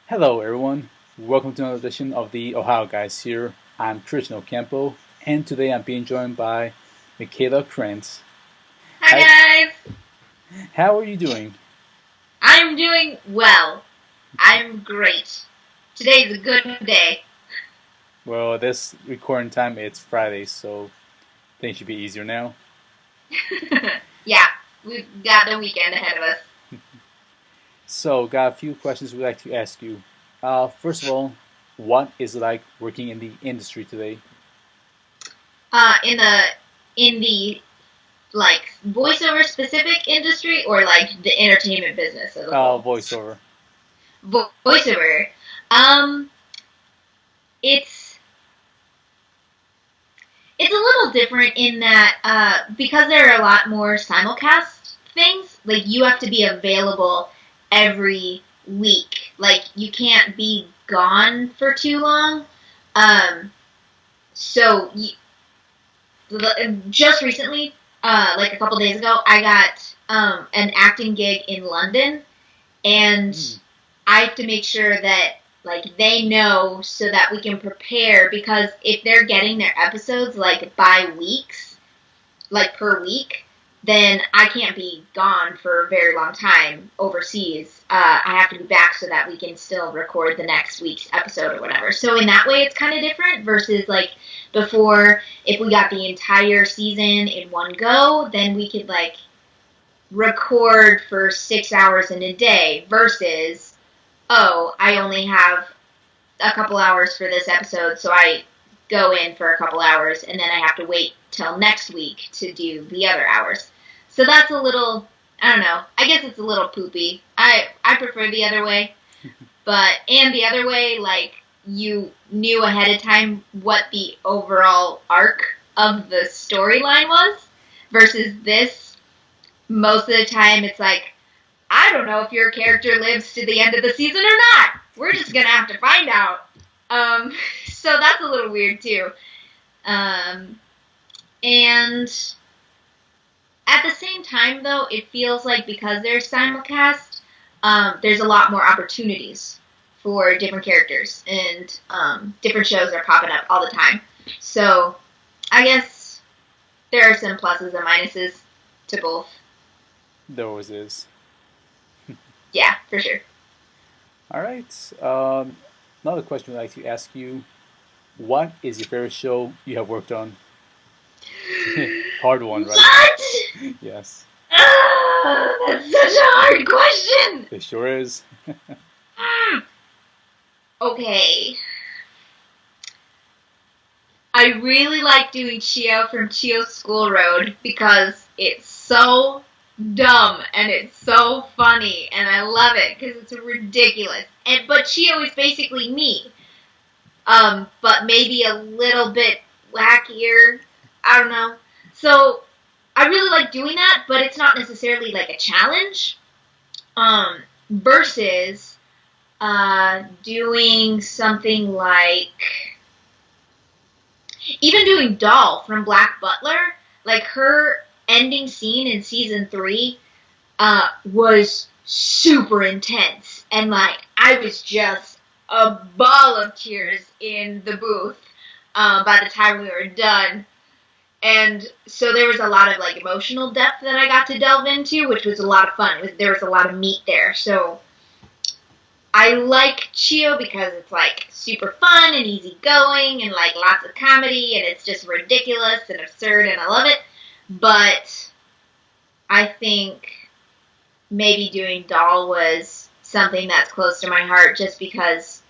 Hello, everyone. Welcome to another edition of the Ohio Guys here. I'm Christian Ocampo, and today I'm being joined by Mikaela Krantz. Hi Hi, guys! how are you doing? I'm doing well. I'm great. Today's a good day. Well, this recording time it's Friday, so things should be easier now. Yeah, we've got the weekend ahead of us. So, got a few questions we'd like to ask you. First of all, what is it like working in the industry today? In the like voiceover specific industry or like the entertainment business as a whole. Voiceover. Voiceover. Um, it's it's a little different in that because there are a lot more simulcast things. Like you have to be available every week. Like you can't be gone for too long. Um, so just recently, like a couple days ago, I got an acting gig in London, and Hmm. I have to make sure that like they know so that we can prepare because if they're getting their episodes like by weeks, like per week, then I can't be gone for a very long time overseas. I have to be back so that we can still record the next week's episode or whatever. So in that way, it's kind of different versus like before, if we got the entire season in one go, then we could like record for 6 hours in a day versus, oh, I only have a couple hours for this episode, so I go in for a couple hours and then I have to wait till next week to do the other hours. So that's a little, I don't know. I guess it's a little poopy. I prefer the other way, and the other way, like you knew ahead of time what the overall arc of the storyline was, versus this. Most of the time, it's like I don't know if your character lives to the end of the season or not. We're just gonna have to find out. Um, so that's a little weird too. Um, and at the same time, though, it feels like because there's simulcast, there's a lot more opportunities for different characters, and different shows are popping up all the time. So I guess there are some pluses and minuses to both. There always is. Yeah, for sure. All right. Another question I'd like to ask you: what is your favorite show you have worked on? Hard one, right? What? Yes, That's such a hard question. it sure is. Okay. I really like doing Chio from Chio School Road because it's so dumb and it's so funny and I love it because it's ridiculous. But Chio is basically me, but maybe a little bit wackier. I don't know. So I really like doing that, but it's not necessarily like a challenge. Versus doing something like even doing Doll from Black Butler, like her ending scene in season 3, was super intense, and like I was just a ball of tears in the booth by the time we were done. And so there was a lot of like emotional depth that I got to delve into, which was a lot of fun. There was a lot of meat there. So I like Chio because it's like super fun and easygoing and like lots of comedy and it's just ridiculous and absurd and I love it. But I think maybe doing Doll was something that's close to my heart just because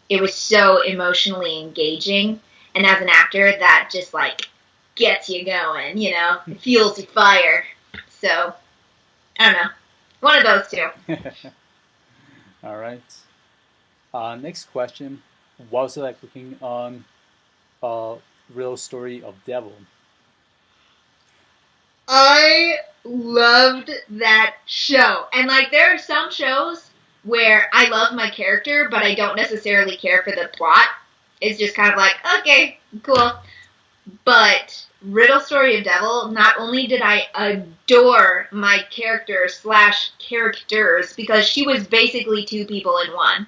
it was so emotionally engaging. And as an actor, that just like gets you going, It fuels your fire. So, I don't know. One of those two. All right. Next question: what was it like working on a real story of Devil? I loved that show. And like there are some shows where I love my character, but I don't necessarily care for the plot. It's just kind of like, okay, cool. But Riddle Story of Devil, not only did I adore my character slash characters, because she was basically two people in one.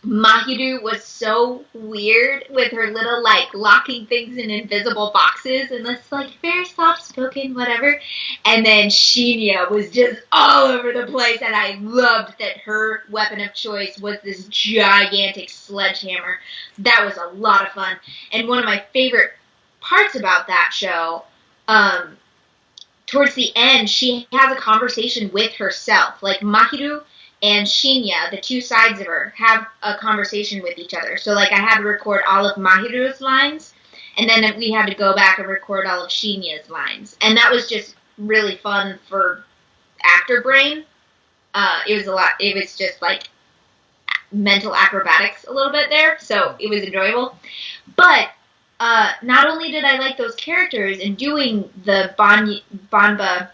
Mahiru was so weird with her little, like, locking things in invisible boxes and this, like, very soft-spoken whatever. And then Shinya was just all over the place, and I loved that her weapon of choice was this gigantic sledgehammer. That was a lot of fun. And one of my favorite parts about that show, towards the end, she has a conversation with herself. Like, Mahiru and Shinya, the two sides of her, have a conversation with each other. So, like, I had to record all of Mahiru's lines, and then we had to go back and record all of Shinya's lines. And that was just really fun for actor brain. It was just, like, mental acrobatics a little bit there, so it was enjoyable. But not only did I like those characters and doing the Banba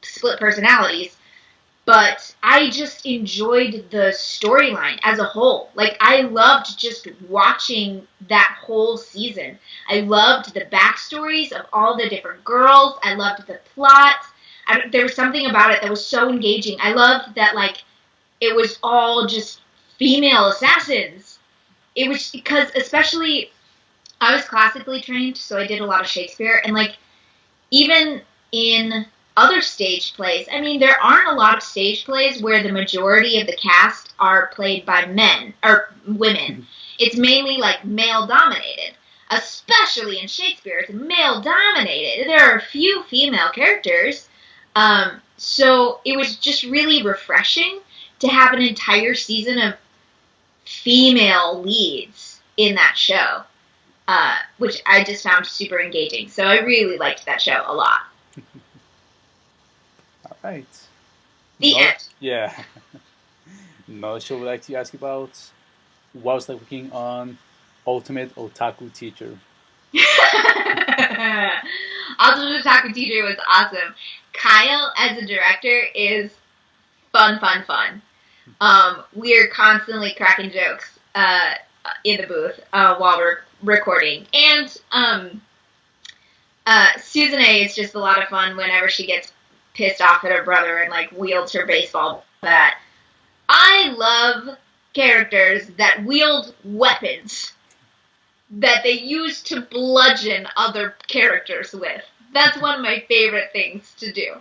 split personalities, but I just enjoyed the storyline as a whole. Like, I loved just watching that whole season. I loved the backstories of all the different girls. I loved the plot. There was something about it that was so engaging. I loved that, like, it was all just female assassins. It was because, especially, I was classically trained, so I did a lot of Shakespeare, and, like, even in other stage plays, I mean, there aren't a lot of stage plays where the majority of the cast are played by men, or women. It's mainly, like, male-dominated. Especially in Shakespeare, it's male-dominated. There are a few female characters, so it was just really refreshing to have an entire season of female leads in that show, which I just found super engaging. So I really liked that show a lot. All right. The end. Yeah. Another show we'd like to ask about. What was like working on Ultimate Otaku Teacher? Ultimate Otaku Teacher was awesome. Kyle, as a director, is fun. We're constantly cracking jokes in the booth while we're recording. And Suzune is just a lot of fun whenever she gets pissed off at her brother and, like, wields her baseball bat. I love characters that wield weapons that they use to bludgeon other characters with. That's one of my favorite things to do.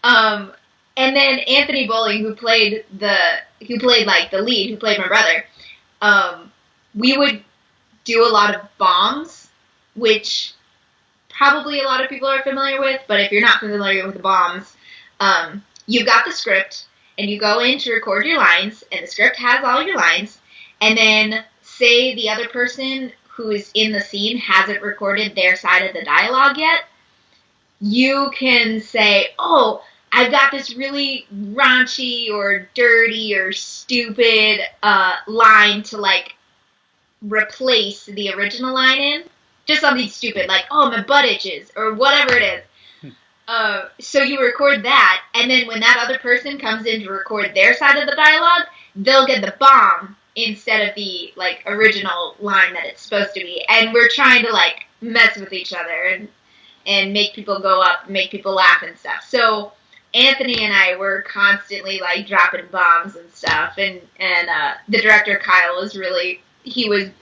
And then Anthony Bowling, who played like the lead, who played my brother, we would do a lot of bombs, which probably a lot of people are familiar with, but if you're not familiar with the bombs, you've got the script, and you go in to record your lines, and the script has all your lines, and then say the other person who's in the scene hasn't recorded their side of the dialogue yet, you can say, oh, I've got this really raunchy or dirty or stupid line to, like, replace the original line in. Just something stupid, like, oh, my butt itches, or whatever it is. So you record that, and then when that other person comes in to record their side of the dialogue, they'll get the bomb instead of the, like, original line that it's supposed to be. And we're trying to, like, mess with each other and make people go up, make people laugh and stuff. So Anthony and I were constantly, like, dropping bombs and stuff, and the director, Kyle, was really, he would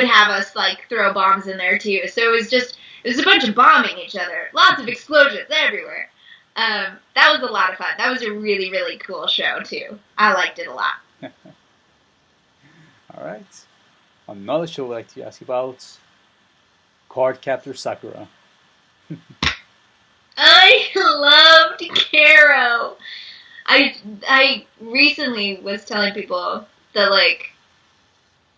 have us, like, throw bombs in there too. So it was a bunch of bombing each other. Lots of explosions everywhere. That was a lot of fun. That was a really, really cool show too. I liked it a lot. All right. Another show I'd like to ask you about. Cardcaptor Sakura. I loved Caro. I recently was telling people that, like,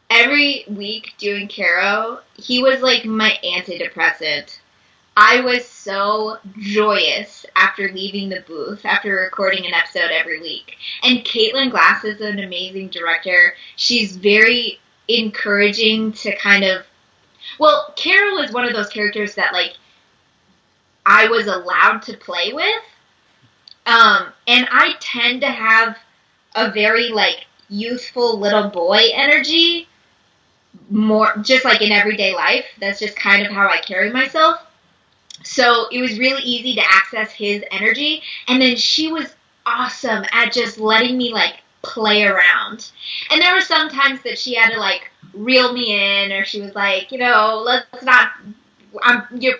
every week doing Caro, he was like my antidepressant. I was so joyous after leaving the booth, after recording an episode every week. And Caitlin Glass is an amazing director. She's very encouraging to kind of... Well, Caro is one of those characters that, like, I was allowed to play with. And I tend to have a very, like, youthful little boy energy, more just like in everyday life. That's just kind of how I carry myself. So it was really easy to access his energy. And then she was awesome at just letting me, like, play around. And there were some times that she had to like reel me in, or she was like, let's not. You're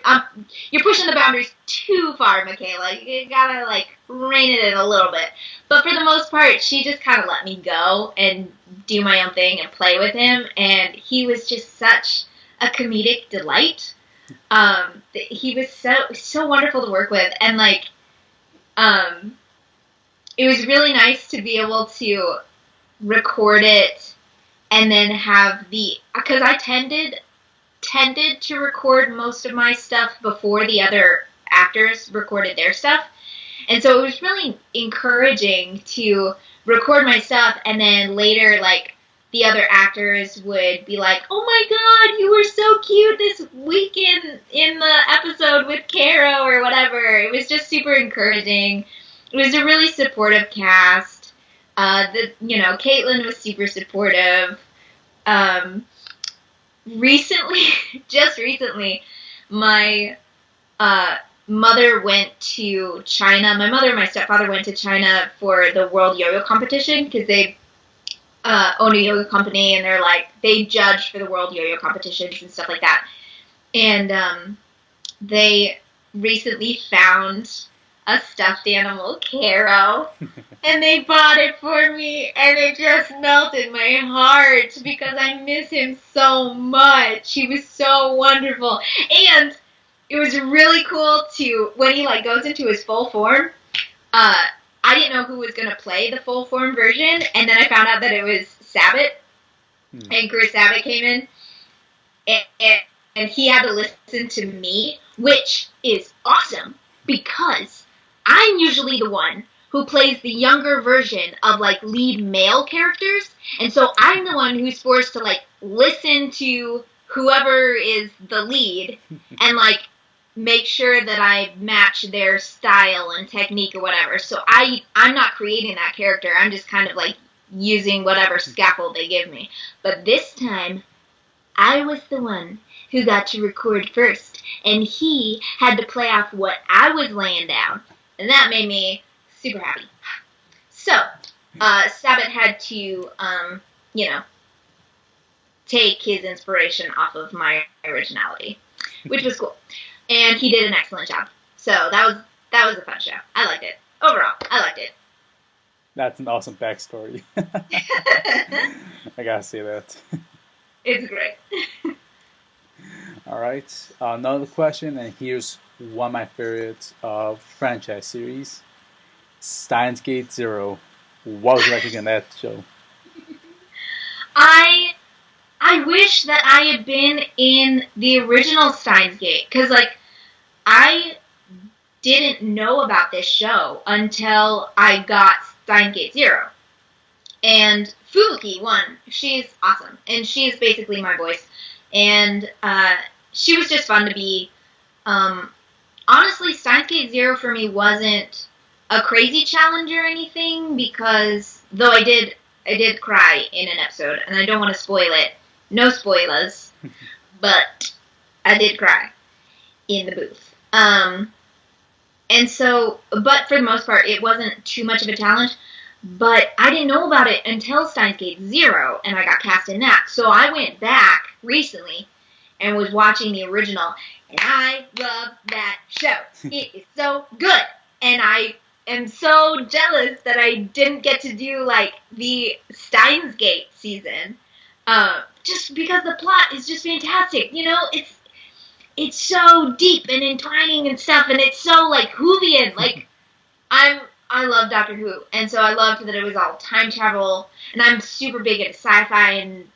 pushing the boundaries too far, Mikaela. You gotta like rein it in a little bit. But for the most part, she just kind of let me go and do my own thing and play with him. And he was just such a comedic delight. He was so wonderful to work with, and like, it was really nice to be able to record it and then have because I tended to record most of my stuff before the other actors recorded their stuff. And so it was really encouraging to record my stuff, and then later, like, the other actors would be like, oh my god, you were so cute this week in the episode with Caro or whatever. It was just super encouraging. It was a really supportive cast. Caitlin was super supportive. Just recently, my mother went to China. My mother and my stepfather went to China for the World Yo-Yo competition because they own a yoga company, and they judge for the World Yo-Yo competitions and stuff like that. And they recently found a stuffed animal, Caro, and they bought it for me, and it just melted my heart because I miss him so much. He was so wonderful. And it was really cool when he goes into his full form, I didn't know who was going to play the full form version, and then I found out that it was Sabat, and Chris Sabat came in, and he had to listen to me, which is awesome, because I'm usually the one who plays the younger version of, lead male characters, and so I'm the one who's forced to, listen to whoever is the lead, and, make sure that I match their style and technique or whatever. So I'm not creating that character. I'm just kind of using whatever scaffold they give me. But this time, I was the one who got to record first, and he had to play off what I was laying down, and that made me super happy. So, Sabat had to, take his inspiration off of my originality, which was cool. And he did an excellent job. So that was a fun show. I liked it. Overall, I liked it. That's an awesome backstory. I gotta say that. It's great. All right. Another question, and here's one of my favorites of franchise series, Steins Gate Zero. What was it like on that show? I wish that I had been in the original Steins Gate, because I didn't know about this show until I got Steins Gate Zero. And Fubuki won. She's awesome. And she's basically my voice. And she was just fun to be. Honestly, Steins Gate Zero for me wasn't a crazy challenge or anything, because though I did cry in an episode, and I don't want to spoil it. No spoilers. But I did cry in the booth. And so, but for the most part, it wasn't too much of a challenge. But I didn't know about it until Steins Gate Zero, and I got cast in that. So I went back recently and was watching the original, and I love that show. It is so good. And I am so jealous that I didn't get to do, the Steins Gate season. Just because the plot is just fantastic. It's so deep and entwining and stuff, and it's so, Whovian. I love Doctor Who, and so I loved that it was all time travel, and I'm super big into sci-fi, and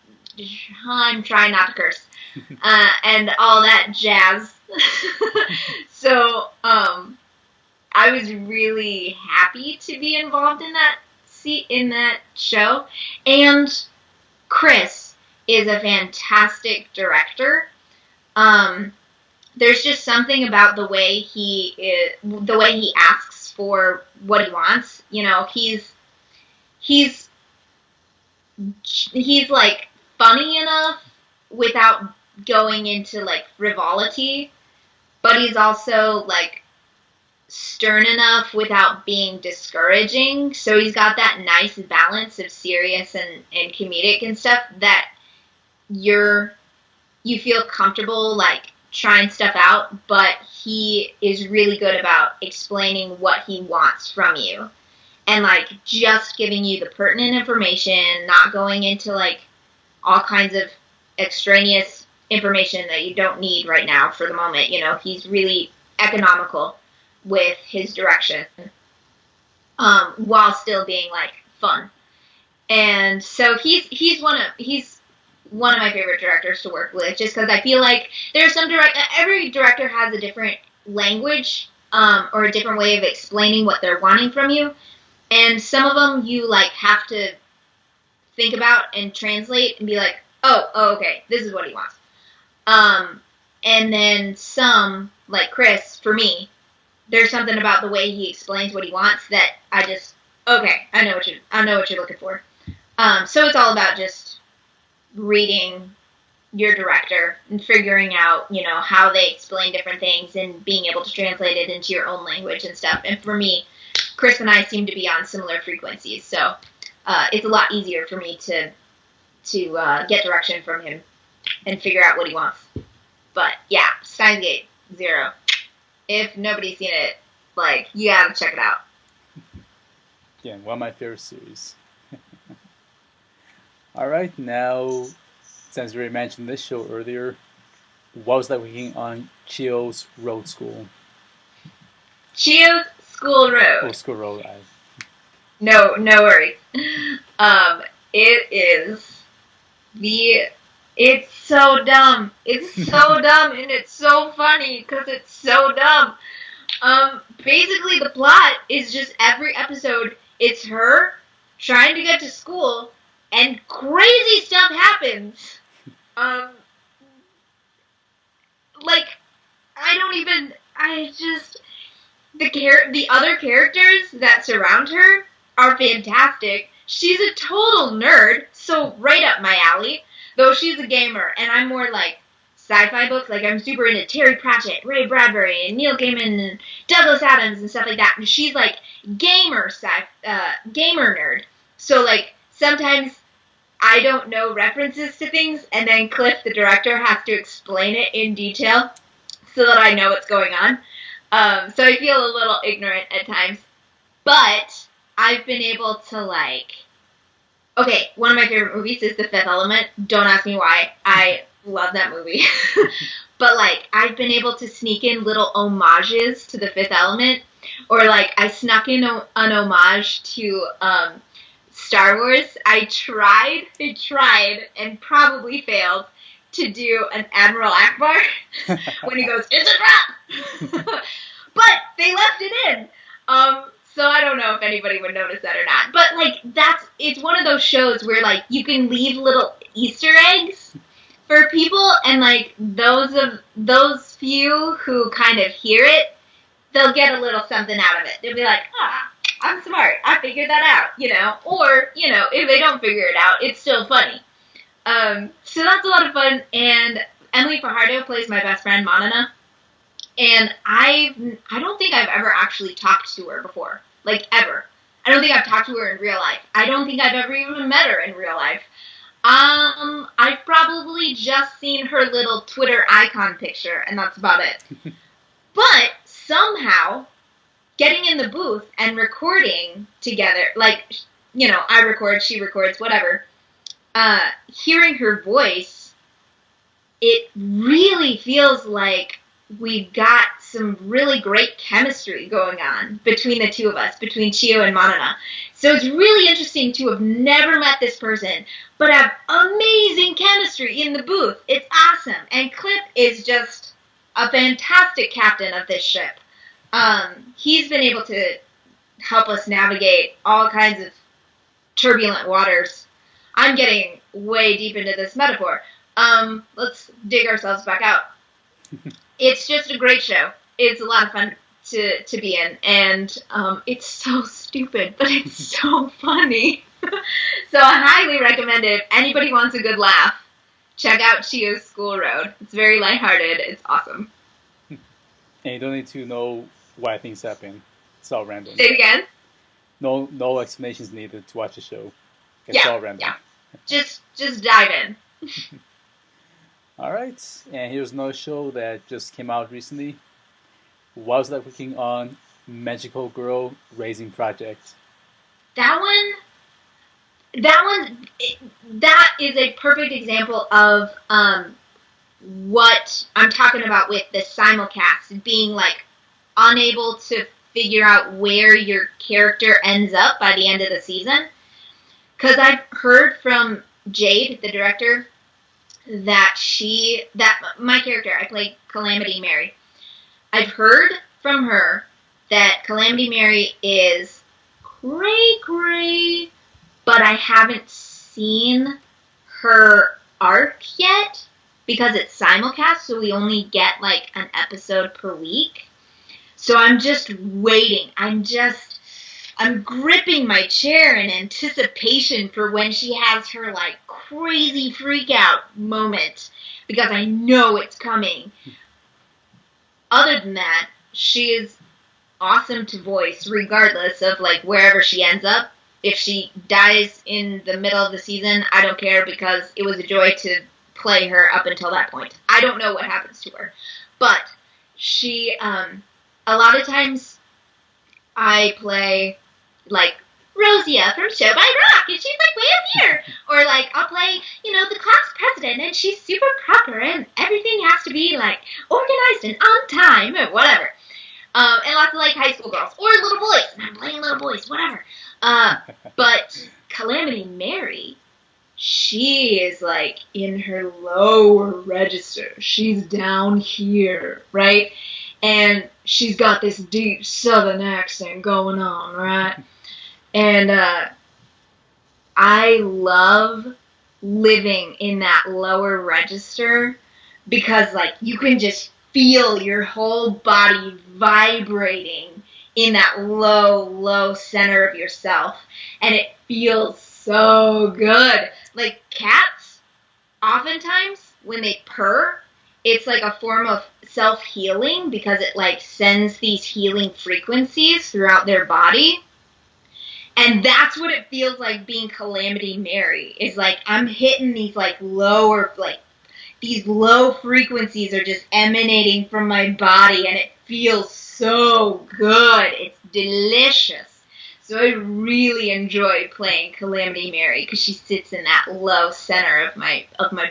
I'm trying not to curse, and all that jazz. So, I was really happy to be involved in that show, and Chris is a fantastic director. There's just something about the way he asks for what he wants. He's funny enough without going into frivolity, but he's also stern enough without being discouraging. So he's got that nice balance of serious and comedic and stuff that you feel comfortable like trying stuff out, but he is really good about explaining what he wants from you. And like just giving you the pertinent information, not going into like all kinds of extraneous information that you don't need right now for the moment. You know, he's really economical with his direction, while still being like fun. And so he's one of my favorite directors to work with, just because I feel like there's every director has a different language, or a different way of explaining what they're wanting from you. And some of them you like have to think about and translate and be like, oh, okay, this is what he wants. And then some, like Chris, for me, there's something about the way he explains what he wants that I just, okay, I know what you're looking for. So it's all about just reading your director and figuring out, you know, how they explain different things and being able to translate it into your own language and stuff. And for me, Chris and I seem to be on similar frequencies, so it's a lot easier for me to get direction from him and figure out what he wants. But yeah, Steins Gate Zero. If nobody's seen it, like, you gotta check it out. Yeah, one of my favorite series. All right, now, since we already mentioned this show earlier, what was that working on Chio's Road School? Chio's School Road. Oh, School Road. No worries. It's so dumb. It's so dumb, and it's so funny because it's so dumb. Basically, the plot is just every episode, it's her trying to get to school, and crazy stuff happens. The other characters that surround her are fantastic. She's a total nerd, so right up my alley. Though she's a gamer, and I'm more like sci-fi books. Like, I'm super into Terry Pratchett, Ray Bradbury, and Neil Gaiman, and Douglas Adams, and stuff like that. And she's like gamer nerd. So like sometimes I don't know references to things, and then Cliff, the director, has to explain it in detail so that I know what's going on. So I feel a little ignorant at times, but I've been able to like. Okay, one of my favorite movies is The Fifth Element. Don't ask me why. I love that movie. But, like, I've been able to sneak in little homages to The Fifth Element. Or, like, I snuck in an homage to Star Wars. I tried, and probably failed to do an Admiral Akbar when he goes, "It's a trap!" But they left it in. So I don't know if anybody would notice that or not. But, like, it's one of those shows where, like, you can leave little Easter eggs for people, and, like, those few who kind of hear it, they'll get a little something out of it. They'll be like, I'm smart. I figured that out, you know? Or, you know, if they don't figure it out, it's still funny. So that's a lot of fun, and Emily Fajardo plays my best friend, Manana. And I don't think I've ever actually talked to her before. Like, ever. I don't think I've talked to her in real life. I don't think I've ever even met her in real life. I've probably just seen her little Twitter icon picture, and that's about it. But, somehow, getting in the booth and recording together, like, you know, I record, she records, whatever, hearing her voice, it really feels like we've got some really great chemistry going on between the two of us, between Chio and Manana. So it's really interesting to have never met this person, but have amazing chemistry in the booth. It's awesome. And Cliff is just a fantastic captain of this ship. He's been able to help us navigate all kinds of turbulent waters. I'm getting way deep into this metaphor. Let's dig ourselves back out. It's just a great show. It's a lot of fun to be in, and it's so stupid, but it's so funny. So I highly recommend it. If anybody wants a good laugh, check out Chio's School Road. It's very lighthearted. It's awesome. And you don't need to know why things happen. It's all random. Say it again. No explanations needed to watch the show. It's all random. Yeah. Just dive in. All right, and here's another show that just came out recently. What was that working on Magical Girl Raising Project? That is a perfect example of what I'm talking about with the simulcast, being like unable to figure out where your character ends up by the end of the season. Because I've heard from Jade, the director, that my character, I play Calamity Mary. I've heard from her that Calamity Mary is cray, but I haven't seen her arc yet because it's simulcast, so we only get like an episode per week. So I'm just waiting. I'm gripping my chair in anticipation for when she has her like crazy freak out moment because I know it's coming. Other than that, she is awesome to voice regardless of like wherever she ends up. If she dies in the middle of the season, I don't care because it was a joy to play her up until that point. I don't know what happens to her. But she, a lot of times I play like Rosia from Show by Rock and she's like way up here. Or like I'll play, the class president and she's super proper and everything has to be like organized and on time or whatever. And lots of like high school girls or little boys. And I'm playing little boys, whatever. But Calamity Mary, she is like in her lower register. She's down here, right? And she's got this deep southern accent going on, right? And I love living in that lower register because like you can just feel your whole body vibrating in that low center of yourself. And it feels so good. Like cats, oftentimes when they purr, it's like a form of self-healing because it like sends these healing frequencies throughout their body. And that's what it feels like being Calamity Mary. Is like I'm hitting these like lower, like these low frequencies are just emanating from my body and it feels so good. It's delicious. So I really enjoy playing Calamity Mary because she sits in that low center of my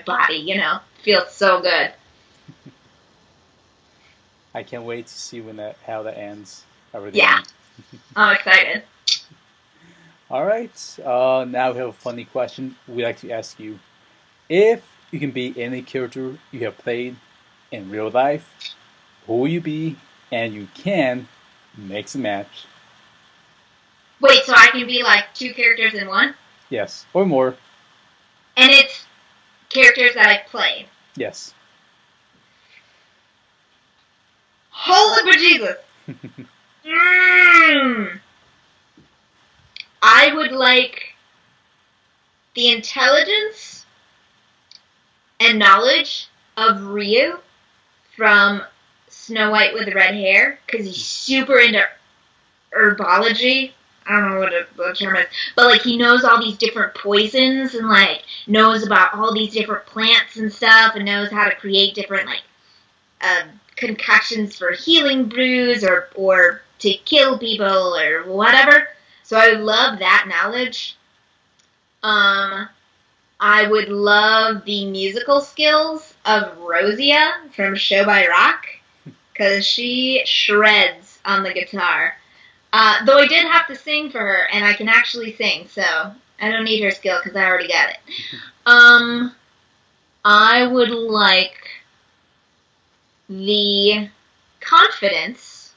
body, Feels so good. I can't wait to see how that ends. Yeah. I'm excited. All right. Now we have a funny question we like to ask you. If you can be any character you have played in real life, who will you be? And you can mix and match. Wait, so I can be like two characters in one? Yes, or more. And it's characters that I've played? Yes. Holy bejesus! I would like the intelligence and knowledge of Ryu from Snow White with the red hair, because he's super into herbology. I don't know what the term is, but like he knows all these different poisons and like knows about all these different plants and stuff, and knows how to create different like concoctions for healing brews or to kill people or whatever. So I would love that knowledge. I would love the musical skills of Rosia from Show by Rock, because she shreds on the guitar. Though I did have to sing for her, and I can actually sing, so I don't need her skill because I already got it. I would like the confidence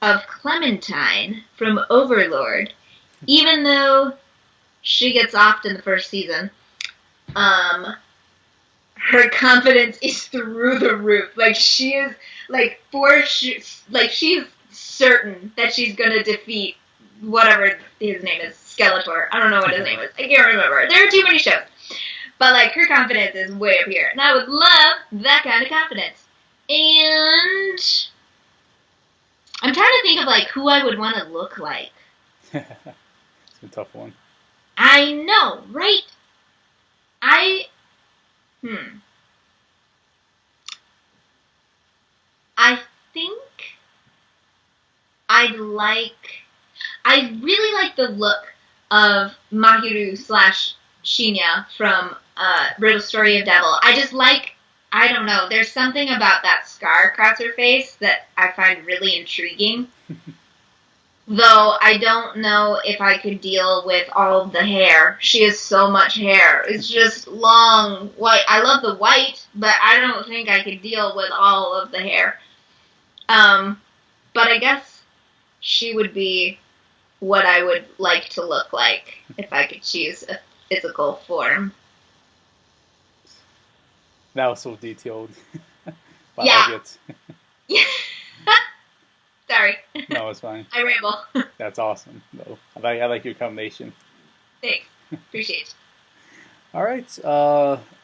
of Clementine from Overlord, even though she gets offed in the first season. Her confidence is through the roof. Like she is, like she's certain that she's gonna defeat whatever his name is, Skeletor. I don't know what his name is. I can't remember. There are too many shows. But like her confidence is way up here, and I would love that kind of confidence. And I'm trying to think of like who I would want to look like. It's a tough one. I know, right? I hmm. I think I'd like. I really like the look of Mahiru slash Shinya from Riddle Story of Devil. I just like. I don't know. There's something about that scar across her face that I find really intriguing. Though I don't know if I could deal with all of the hair. She has so much hair. It's just long white. I love the white, but I don't think I could deal with all of the hair. But I guess she would be what I would like to look like if I could choose a physical form. That was so detailed. But Yeah. I like it. Sorry. No, it's fine. I ramble. That's awesome, though. I like your combination. Thanks. Appreciate it. All right.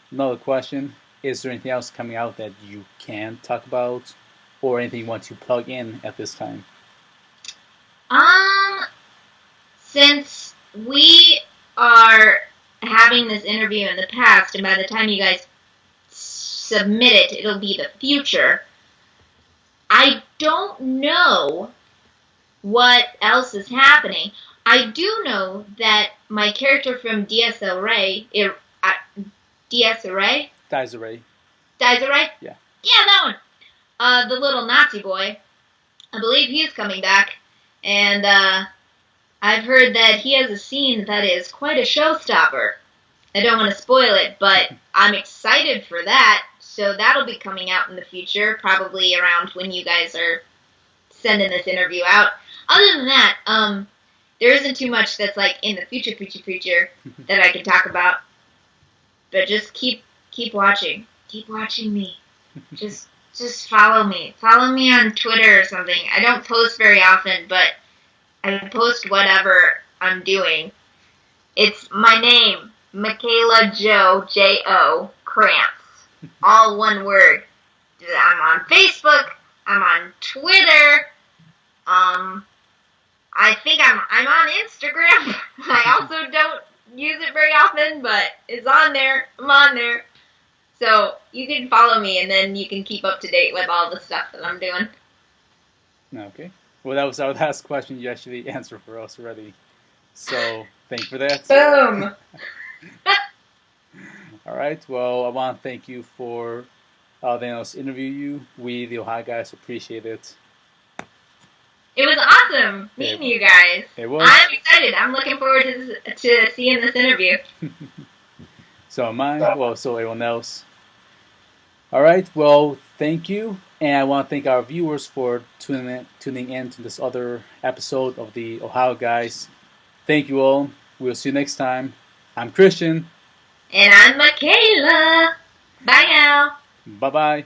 Another question. Is there anything else coming out that you can talk about, or anything you want to plug in at this time? Since we are having this interview in the past, and by the time you guys submit it, it'll be the future. I don't know what else is happening. I do know that my character from DSLRay, DSLRay? Desiree. Desiree? Yeah. Yeah, that one. The little Nazi boy. I believe he's coming back. And I've heard that he has a scene that is quite a showstopper. I don't want to spoil it, but I'm excited for that. So that'll be coming out in the future, probably around when you guys are sending this interview out. Other than that, there isn't too much that's like in the future that I can talk about. But just keep watching. Keep watching me. Just follow me. Follow me on Twitter or something. I don't post very often, but I post whatever I'm doing. It's my name, Mikaela J-O Krantz. All one word. I'm on Facebook. I'm on Twitter. I think I'm on Instagram. I also don't use it very often, but it's on there. I'm on there. So you can follow me, and then you can keep up to date with all the stuff that I'm doing. Okay. Well, that was our last question. You actually answered for us already. So thank you for that. Boom. All right. Well, I want to thank you for letting us interview you. We, the Ohio guys, appreciate it. It was awesome meeting you guys. It was. I'm excited. I'm looking forward to seeing this interview. So am I. Well, so everyone else. All right. Well, thank you. And I want to thank our viewers for tuning in to this other episode of the Ohio Guys. Thank you all. We'll see you next time. I'm Christian. And I'm Mikaela. Bye now. Bye-bye.